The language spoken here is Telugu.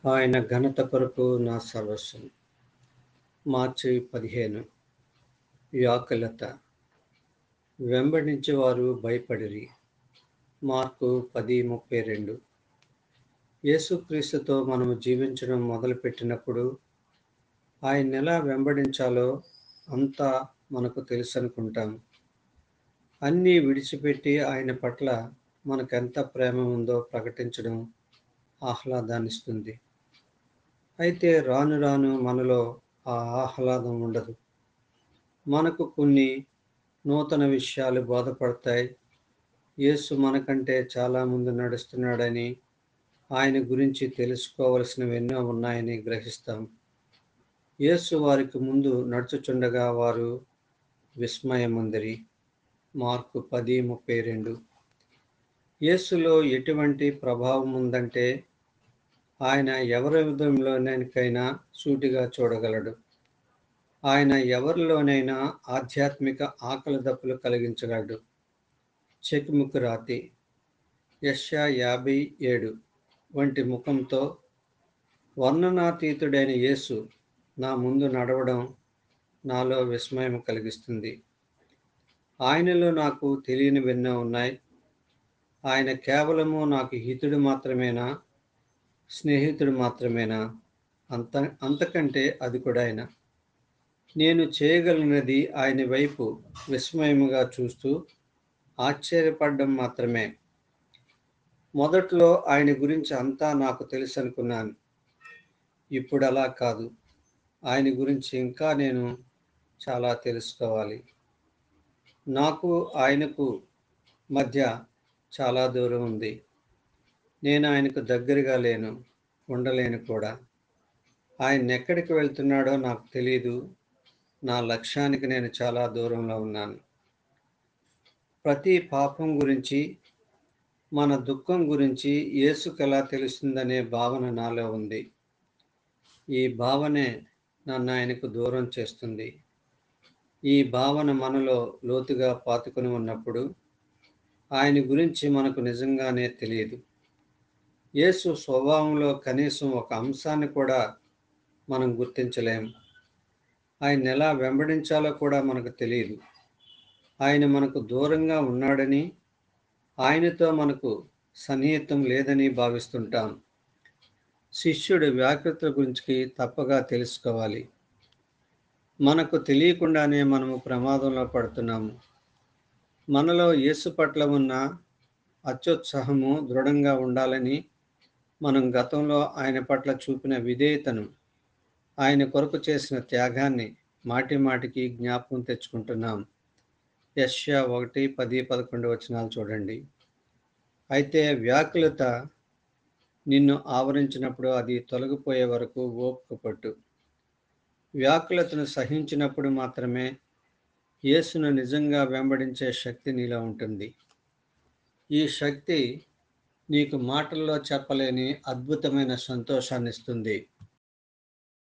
ఆయన ఘనత కొరకు నా సర్వస్వం. మార్చి 15. వ్యాకులత. వెంబడించేవారు భయపడిరి. మార్కు 10:32. యేసుక్రీస్తుతో మనము జీవించడం మొదలుపెట్టినప్పుడు ఆయన్నెలా వెంబడించాలో అంతా మనకు తెలుసనుకుంటాం. అన్నీ విడిచిపెట్టి ఆయన పట్ల మనకెంత ప్రేమ ఉందో ప్రకటించడం ఆహ్లాదాన్నిస్తుంది. అయితే రాను రాను మనలో ఆ ఆహ్లాదం ఉండదు. మనకు కొన్ని నూతన విషయాలు బోధపడతాయి. యేసు మనకంటే చాలా ముందు నడుస్తున్నాడని, ఆయన గురించి తెలుసుకోవలసినవెన్నో ఉన్నాయని గ్రహిస్తాం. యేసు వారికి ముందు నడుచుచుండగా వారు విస్మయముందిరి. మార్కు 10:32. యేసులో ఎటువంటి ప్రభావం ఉందంటే ఆయన ఎవరి విధంలోనికైనా సూటిగా చూడగలడు. ఆయన ఎవరిలోనైనా ఆధ్యాత్మిక ఆకలి దప్పులు కలిగించగలడు. చెకుముకు రాతి. యెషయా 57 వంటి ముఖంతో వర్ణనాతీతుడైన యేసు నా ముందు నడవడం నాలో విస్మయం కలిగిస్తుంది. ఆయనలో నాకు తెలియనివెన్నో ఉన్నాయి. ఆయన కేవలము నాకు హితుడు మాత్రమేనా, స్నేహితుడు మాత్రమేనా? అంతకంటే అధికుడైన. నేను చేయగలిగినది ఆయన వైపు విస్మయముగా చూస్తూ ఆశ్చర్యపడడం మాత్రమే. మొదట్లో ఆయన గురించి అంతా నాకు తెలుసనుకున్నాను. ఇప్పుడలా కాదు. ఆయన గురించి ఇంకా నేను చాలా తెలుసుకోవాలి. నాకు ఆయనకు మధ్య చాలా దూరం ఉంది. నేను ఆయనకు దగ్గరగా లేను, ఉండలేను కూడా. ఆయన ఎక్కడికి వెళ్తున్నాడో నాకు తెలీదు. నా లక్ష్యానికి నేను చాలా దూరంలో ఉన్నాను. ప్రతి పాపం గురించి, మన దుఃఖం గురించి యేసుకెలా తెలుస్తుందనే భావన నాలో ఉంది. ఈ భావనే నన్ను ఆయనకు దూరం చేస్తుంది. ఈ భావన మనలో లోతుగా పాతుకొని ఉన్నప్పుడు ఆయన గురించి మనకు నిజంగానే తెలియదు. యేసు స్వభావంలో కనీసం ఒక అంశాన్ని కూడా మనం గుర్తించలేము. ఆయన ఎలా వెంబడించాలో కూడా మనకు తెలియదు. ఆయన మనకు దూరంగా ఉన్నాడని, ఆయనతో మనకు సన్నిహితం లేదని భావిస్తుంటాం. శిష్యుడు వ్యాకులత గురించి తప్పగా తెలుసుకోవాలి. మనకు తెలియకుండానే మనము ప్రమాదంలో పడుతున్నాము. మనలో యేసు పట్ల ఉన్న అత్యుత్సాహము దృఢంగా ఉండాలని, మనం గతంలో ఆయన పట్ల చూపిన విధేయతను, ఆయన కొరకు చేసిన త్యాగాన్ని మాటి మాటికి జ్ఞాపకం తెచ్చుకుంటున్నాం. యెషయా 1, 10, 11 వచనాలు చూడండి. అయితే వ్యాకులత నిన్ను ఆవరించినప్పుడు అది తొలగిపోయే వరకు ఓపిక పట్టు. వ్యాకులతను సహించినప్పుడు మాత్రమే యేసును నిజంగా వెంబడించే శక్తి నీలో ఉంటుంది. ఈ శక్తి నీకు మాటల్లో చెప్పలేని అద్భుతమైన సంతోషాన్నిస్తుంది.